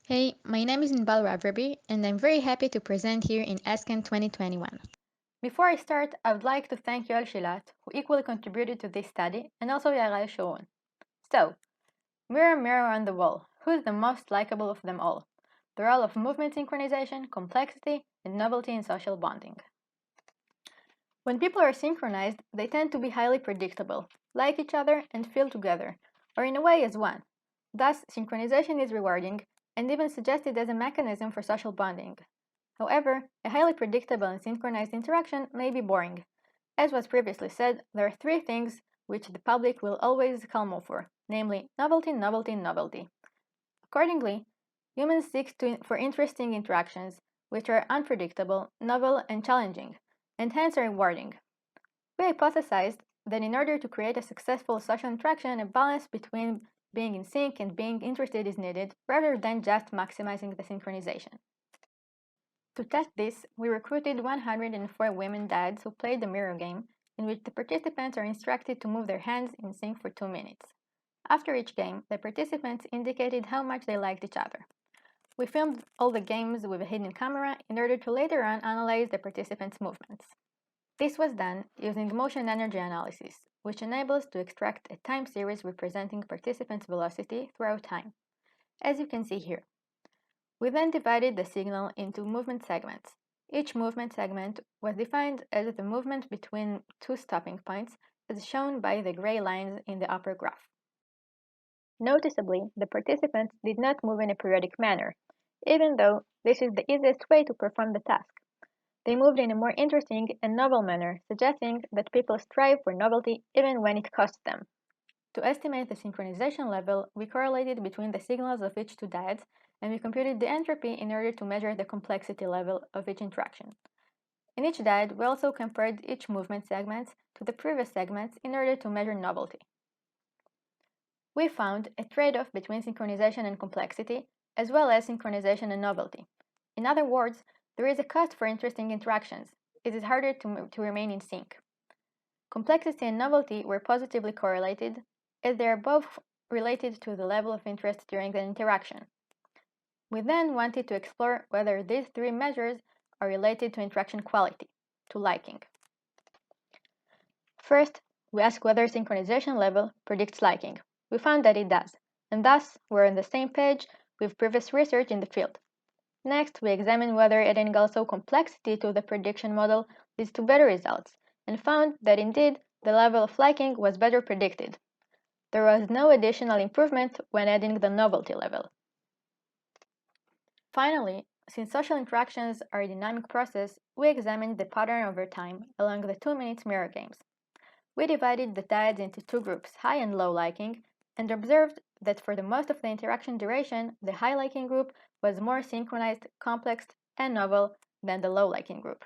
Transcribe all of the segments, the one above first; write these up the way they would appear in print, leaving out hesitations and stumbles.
Hey, my name is Inbal Raverby, and I'm very happy to present here in ASCEN 2021. Before I start, I would like to thank Yoel Shilat, who equally contributed to this study, and also Yael Sharon. So, mirror, mirror on the wall, who's the most likable of them all? The role of movement synchronization, complexity, and novelty in social bonding. When people are synchronized, they tend to be highly predictable, like each other, and feel together, or in a way as one. Thus, synchronization is rewarding and even suggested as a mechanism for social bonding. However, a highly predictable and synchronized interaction may be boring. As was previously said, there are three things which the public will always clamor for, namely novelty, novelty, novelty. Accordingly, humans seek for interesting interactions, which are unpredictable, novel, and challenging, and hence are rewarding. We hypothesized that in order to create a successful social interaction, a balance between being in sync and being interested is needed, rather than just maximizing the synchronization. To test this, we recruited 104 women dads who played the mirror game, in which the participants are instructed to move their hands in sync for 2 minutes. After each game, the participants indicated how much they liked each other. We filmed all the games with a hidden camera in order to later on analyze the participants' movements. This was done using motion energy analysis, which enables to extract a time series representing participants' velocity throughout time, as you can see here. We then divided the signal into movement segments. Each movement segment was defined as the movement between two stopping points, as shown by the gray lines in the upper graph. Noticeably, the participants did not move in a periodic manner, even though this is the easiest way to perform the task. They moved in a more interesting and novel manner, suggesting that people strive for novelty even when it costs them. To estimate the synchronization level, we correlated between the signals of each two dyads, and we computed the entropy in order to measure the complexity level of each interaction. In each dyad, we also compared each movement segment to the previous segments in order to measure novelty. We found a trade-off between synchronization and complexity, as well as synchronization and novelty. In other words, there is a cost for interesting interactions. It is harder to remain in sync. Complexity and novelty were positively correlated, as they are both related to the level of interest during the interaction. We then wanted to explore whether these three measures are related to interaction quality, to liking. First, we asked whether synchronization level predicts liking. We found that it does, and thus we're on the same page with previous research in the field. Next, we examined whether adding also complexity to the prediction model leads to better results, and found that indeed the level of liking was better predicted. There was no additional improvement when adding the novelty level. Finally, since social interactions are a dynamic process, we examined the pattern over time along the 2-minute mirror games. We divided the dyads into two groups, high and low liking, and observed that for the most of the interaction duration, the high liking group was more synchronized, complex, and novel than the low liking group.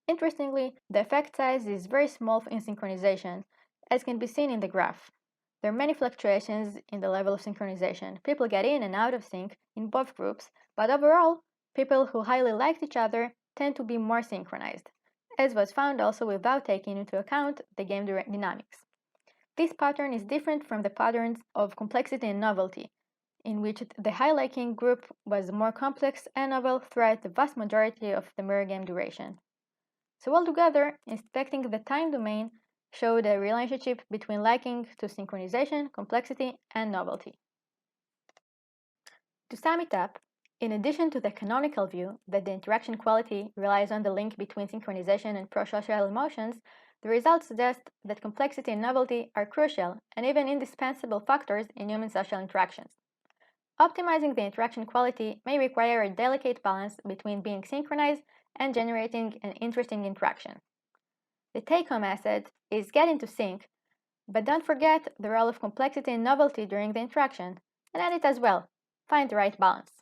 Interestingly, the effect size is very small in synchronization, as can be seen in the graph. There are many fluctuations in the level of synchronization. People get in and out of sync in both groups, but overall, people who highly liked each other tend to be more synchronized, as was found also without taking into account the game dynamics. This pattern is different from the patterns of complexity and novelty, in which the high liking group was more complex and novel throughout the vast majority of the mirror game duration. So altogether, inspecting the time domain showed a relationship between liking to synchronization, complexity, and novelty. To sum it up, in addition to the canonical view that the interaction quality relies on the link between synchronization and prosocial emotions, the results suggest that complexity and novelty are crucial and even indispensable factors in human social interactions. Optimizing the interaction quality may require a delicate balance between being synchronized and generating an interesting interaction. The take-home message is get into sync, but don't forget the role of complexity and novelty during the interaction, and add it as well. Find the right balance.